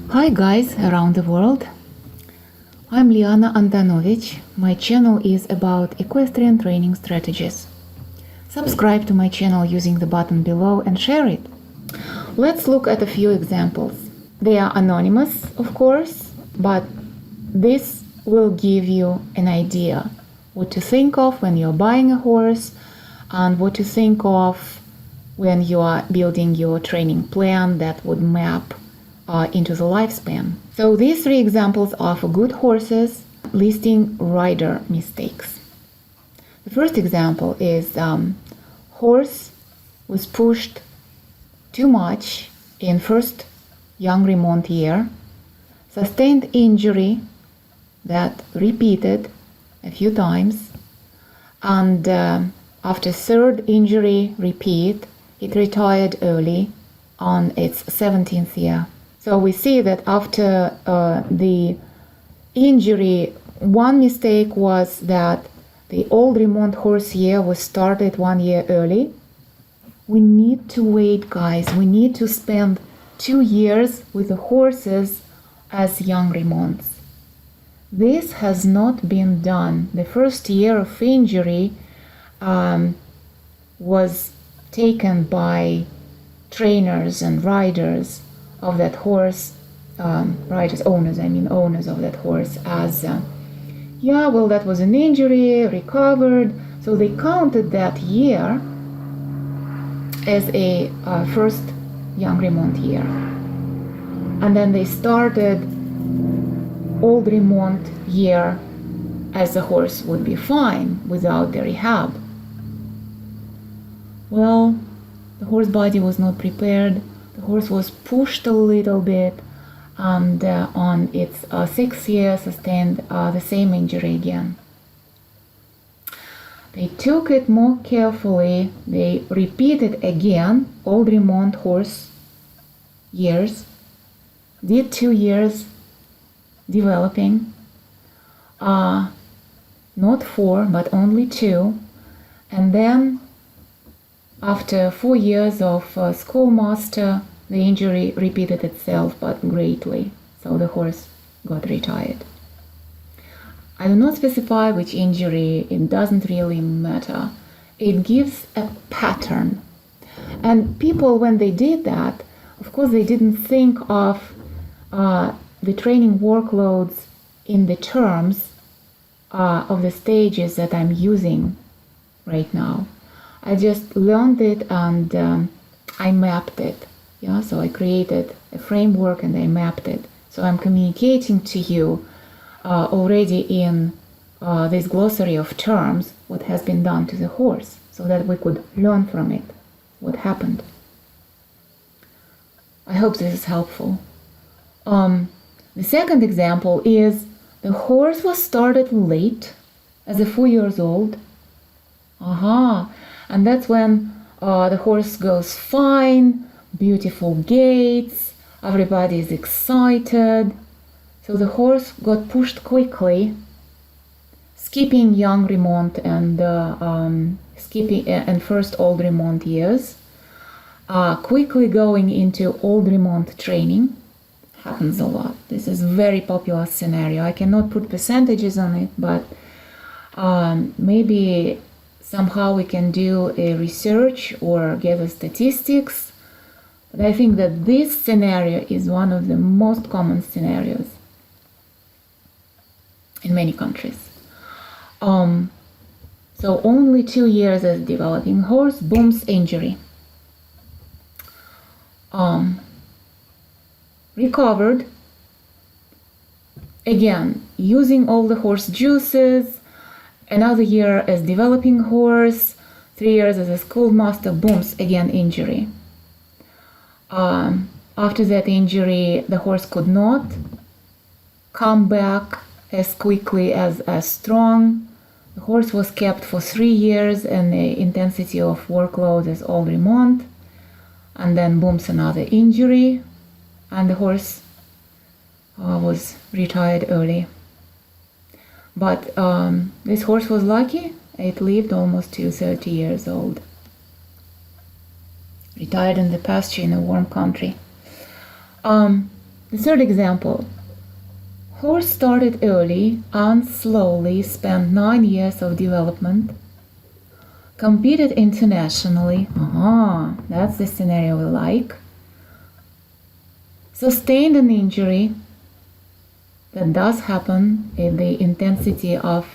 Hi guys around the world. I'm Liana Antonovich. My channel is about equestrian training strategies. Subscribe to my channel using the button below and share it. Let's look at a few examples. They are anonymous, of course, but this will give you an idea what to think of when you're buying a horse and what to think of when you are building your training plan that would map into the lifespan. So these three examples are for good horses listing rider mistakes. The first example is horse was pushed too much in first young remount year, sustained injury that repeated a few times, and after third injury repeat, it retired early on its 17th year. So we see that after the injury, one mistake was that the old remount horse year was started 1 year early. We need to wait, guys. We need to spend 2 years with the horses as young remounts. This has not been done. The first year of injury was taken by trainers and riders of that horse, owners of that horse, as that was an injury, recovered. So they counted that year as a first young remount year. And then they started old remount year as the horse would be fine without the rehab. Well, the horse body was not prepared. The horse was pushed a little bit, and on its 6th year sustained the same injury again. They took it more carefully. They repeated again old remount horse years, did 2 years developing, not 4 but only 2, and then after 4 years of schoolmaster, the injury repeated itself, but greatly, so the horse got retired. I do not specify which injury, it doesn't really matter. It gives a pattern. And people, when they did that, of course, they didn't think of the training workloads in the terms of the stages that I'm using right now. I just learned it and I mapped it. So I created a framework and I mapped it. So I'm communicating to you already in this glossary of terms what has been done to the horse, so that we could learn from it what happened. I hope this is helpful. The second example is the horse was started late, as a 4 years old. And that's when the horse goes fine, beautiful gaits, everybody is excited. So the horse got pushed quickly, skipping young remount and skipping and first old remount years, quickly going into old remount training. Happens a lot. This is a very popular scenario. I cannot put percentages on it, but maybe somehow we can do a research or gather statistics. But I think that this scenario is one of the most common scenarios in many countries. So only 2 years as developing horse, booms, injury. Recovered, again, using all the horse juices, another year as developing horse, 3 years as a schoolmaster, booms, again injury. After that injury, the horse could not come back as quickly as strong. The horse was kept for 3 years and the intensity of workload as old remount, and then booms, another injury, and the horse was retired early. But this horse was lucky. It lived almost to 30 years old. Retired in the pasture in a warm country. The third example. Horse started early and slowly spent 9 years of development, competed internationally. That's the scenario we like. Sustained an injury. That does happen in the intensity of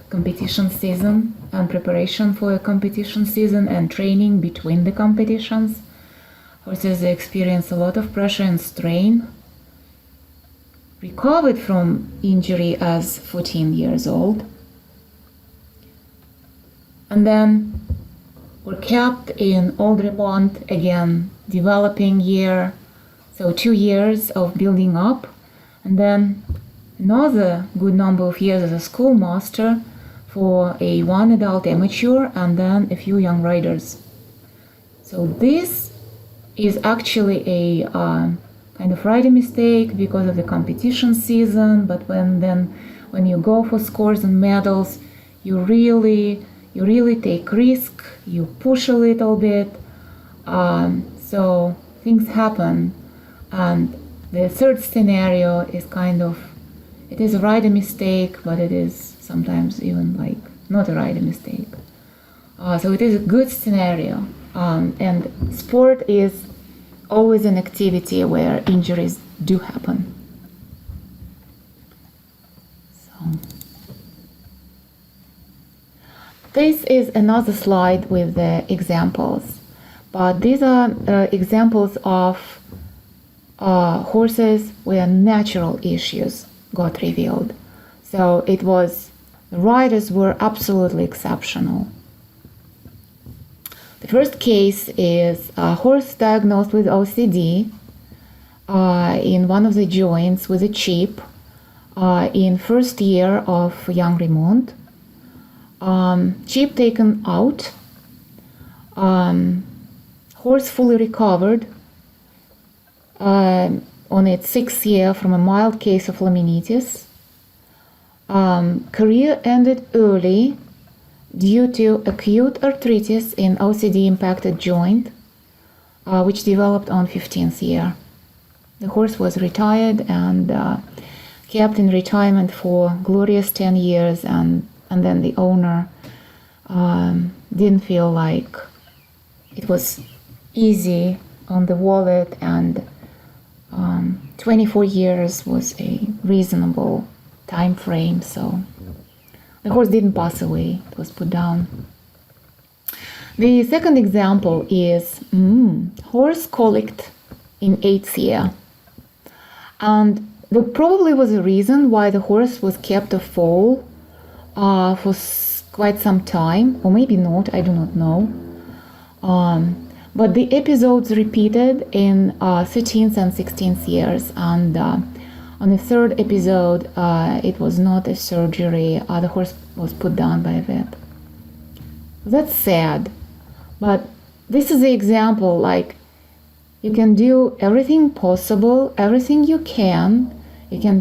competition season and preparation for a competition season and training between the competitions. Horses experience a lot of pressure and strain. Recovered from injury as 14 years old. And then were kept in Aldremont, again, developing year. So 2 years of building up. And then another good number of years as a schoolmaster for a one adult amateur and then a few young riders. So this is actually a kind of riding mistake because of the competition season, but when you go for scores and medals, you really take risk, you push a little bit, so things happen. And the third scenario is it is a rider mistake, but it is sometimes even like not a rider mistake. So it is a good scenario. And sport is always an activity where injuries do happen. So this is another slide with the examples, but these are examples of horses where natural issues got revealed. So the riders were absolutely exceptional. The first case is a horse diagnosed with OCD in one of the joints with a chip in first year of young remount. Chip taken out. Horse fully recovered on its 6th year from a mild case of laminitis. Career ended early due to acute arthritis in OCD impacted joint, which developed on 15th year. The horse was retired and kept in retirement for glorious 10 years, and then the owner didn't feel like it was easy on the wallet, and 24 years was a reasonable time frame, so the horse didn't pass away, it was put down. The second example is horse colicked in 8th year. And there probably was a reason why the horse was kept a foal for quite some time, or maybe not, I do not know. But the episodes repeated in 13th and 16th years, and on the third episode, it was not a surgery. The horse was put down by a vet. That's sad, but this is the example, like, you can do everything possible, everything you can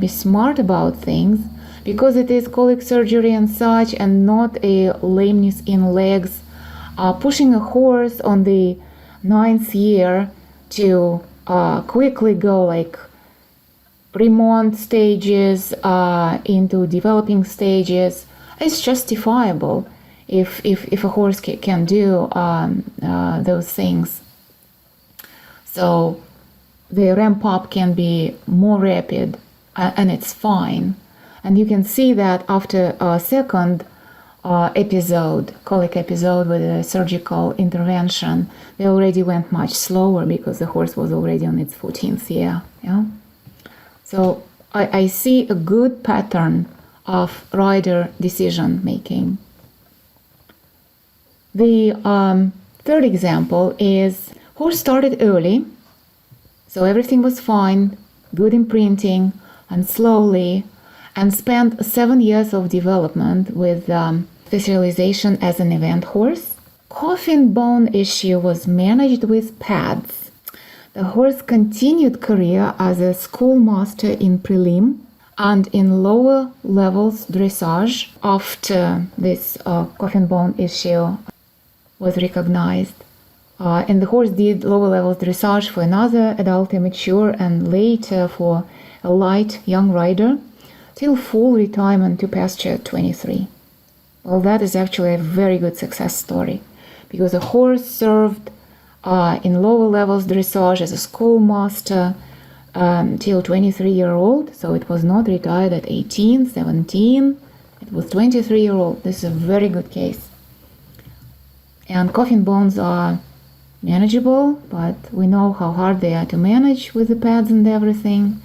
be smart about things, because it is colic surgery and such, and not a lameness in legs. Pushing a horse on the 9th year to quickly go like remount stages into developing stages is justifiable if a horse can do those things. So the ramp up can be more rapid, and it's fine. And you can see that after a second colic episode with a surgical intervention, they already went much slower because the horse was already on its 14th year. Yeah. So I see a good pattern of rider decision making. The third example is horse started early, so everything was fine, good imprinting, and slowly, and spent 7 years of development with specialization as an event horse. Coffin bone issue was managed with pads. The horse continued career as a schoolmaster in prelim and in lower levels dressage after this coffin bone issue was recognized. And the horse did lower levels dressage for another adult amateur and later for a light young rider till full retirement to pasture at 23. Well, that is actually a very good success story because the horse served in lower levels dressage as a schoolmaster till 23-year-old. So it was not retired at 18, 17. It was 23-year-old. This is a very good case. And coffin bones are manageable, but we know how hard they are to manage with the pads and everything,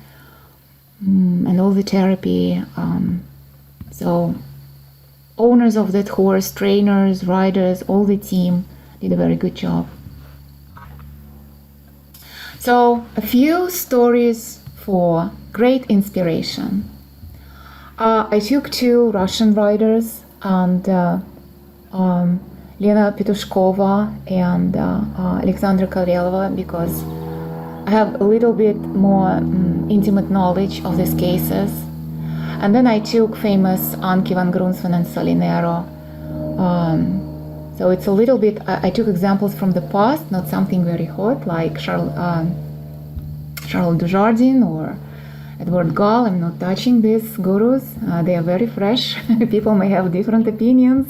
and all the therapy. So owners of that horse, trainers, riders, all the team did a very good job. So a few stories for great inspiration. I took two Russian riders, and Lena Petushkova and Alexandra Karelova, because I have a little bit more intimate knowledge of these cases. And then I took famous Anki van Grunsven and Salinero. So it's a little bit, I took examples from the past, not something very hot like Charles Dujardin or Edward Gall. I'm not touching these gurus. They are very fresh. People may have different opinions.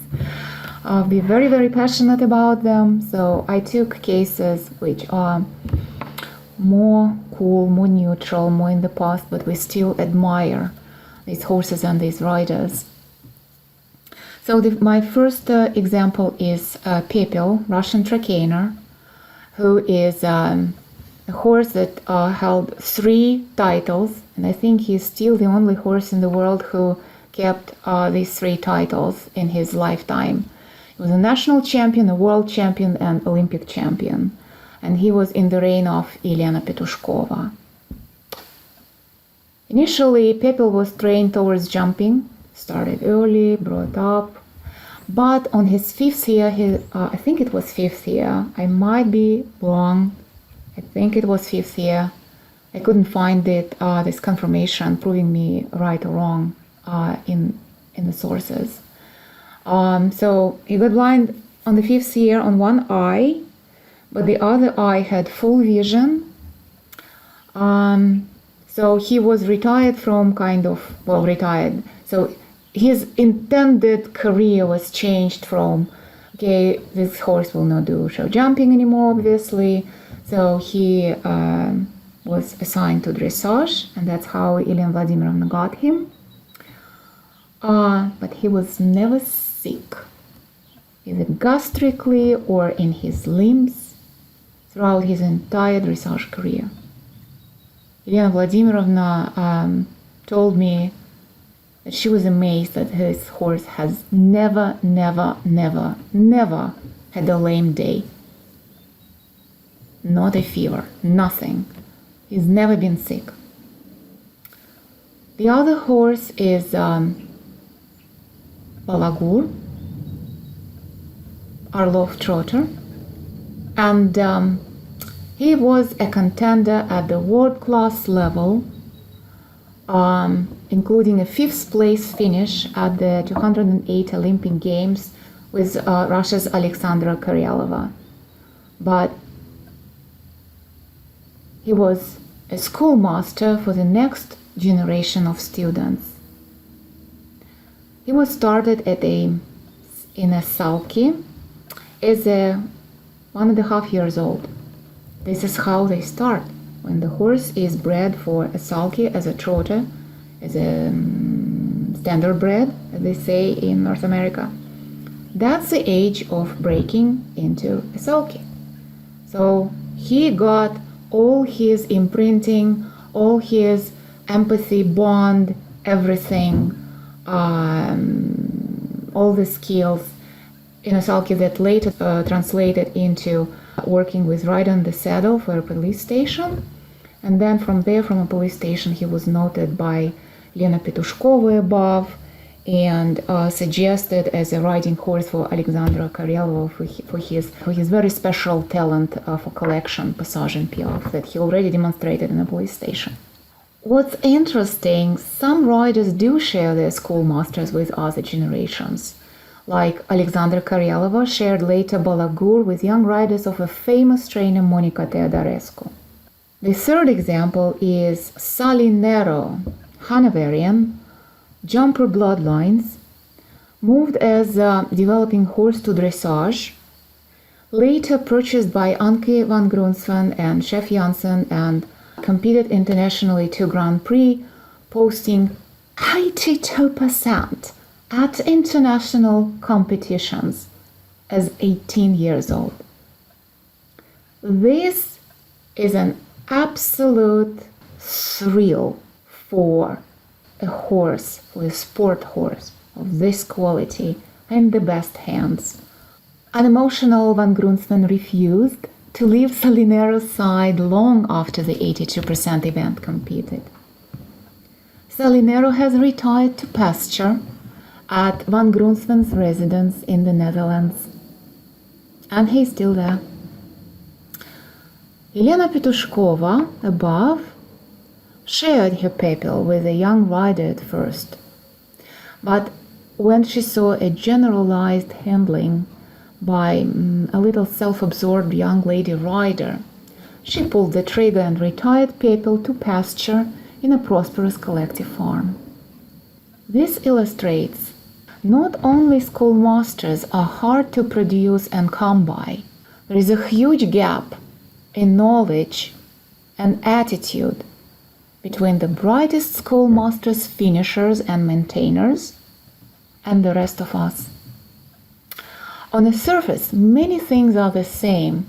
I'll be very, very passionate about them. So I took cases which are more cool, more neutral, more in the past, but we still admire these horses and these riders. So my first example is Pepel, Russian trainer, who is a horse that held 3 titles, and I think he's still the only horse in the world who kept these 3 titles in his lifetime. He was a national champion, a world champion, and Olympic champion. And he was in the reign of Elena Petushkova. Initially, Pepel was trained towards jumping, started early, brought up. But on his 5th year, I think it was 5th year, I might be wrong, I think it was 5th year. I couldn't find this confirmation proving me right or wrong in the sources. So he got blind on the 5th year on one eye, but the other eye had full vision. So he was retired from retired. So his intended career was changed from, okay, this horse will not do show jumping anymore, obviously. So he was assigned to dressage, and that's how Elena Vladimirovna got him. But he was never sick, either gastrically or in his limbs, throughout his entire dressage career. Elena Vladimirovna told me that she was amazed that his horse has never had a lame day. Not a fever, nothing. He's never been sick. The other horse is Balagur, Orlov trotter, and he was a contender at the world class level, including a 5th place finish at the 208 Olympic Games with Russia's Alexandra Karelova. But he was a schoolmaster for the next generation of students. He was started in a sulky as a 1.5 years old. This is how they start. When the horse is bred for a sulky as a trotter, as a standard bred, as they say in North America, that's the age of breaking into a sulky. So he got all his imprinting, all his empathy, bond, everything, all the skills in a sulky that later translated into working with rider on the saddle for a police station. And then from there, from a police station, he was noted by Lena Petushkova above and suggested as a riding horse for Alexandra Karelova for his very special talent for collection, passage and piaffe that he already demonstrated in a police station. What's interesting, some riders do share their schoolmasters with other generations. like Alexandra Karyalova shared later Balagur with young riders of a famous trainer Monica Teodorescu. The third example is Salinero, Hanoverian, jumper bloodlines, moved as a developing horse to dressage, later purchased by Anke van Grunsven and Chef Janssen and competed internationally to Grand Prix, posting 82% at international competitions as 18 years old. This is an absolute thrill for a horse, for a sport horse of this quality in the best hands. Unemotional Van Grunsven refused to leave Salinero's side long after the 82% event competed. Salinero has retired to pasture at Van Grunsven's residence in the Netherlands, and he's still there. Elena Petushkova, above, shared her pupil with a young rider at first, but when she saw a generalized handling by a little self-absorbed young lady rider, she pulled the trigger and retired Pepel to pasture in a prosperous collective farm. This illustrates not only schoolmasters are hard to produce and come by, there is a huge gap in knowledge and attitude between the brightest schoolmasters, finishers, and maintainers and the rest of us. On the surface, many things are the same,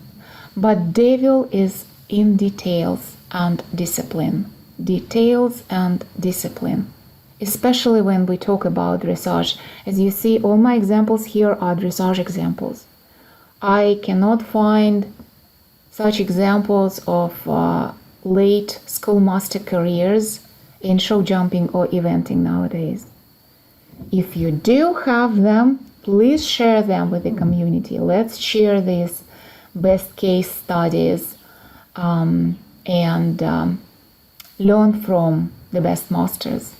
but devil is in details and discipline. Details and discipline, especially when we talk about dressage. As you see, all my examples here are dressage examples. I cannot find such examples of late schoolmaster careers in show jumping or eventing nowadays. If you do have them, please share them with the community. Let's share these best case studies and learn from the best masters.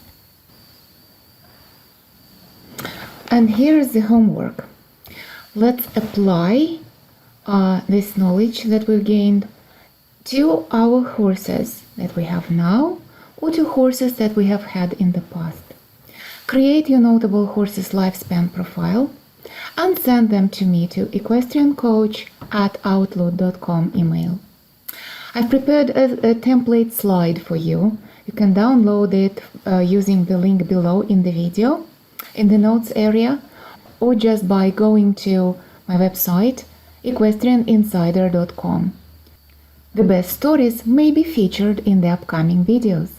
And here is the homework. Let's apply this knowledge that we've gained to our horses that we have now or to horses that we have had in the past. Create your notable horse's lifespan profile and send them to me to equestriancoach@outlook.com email. I've prepared a template slide for you. You can download it using the link below in the video, in the notes area, or just by going to my website, equestrianinsider.com. The best stories may be featured in the upcoming videos.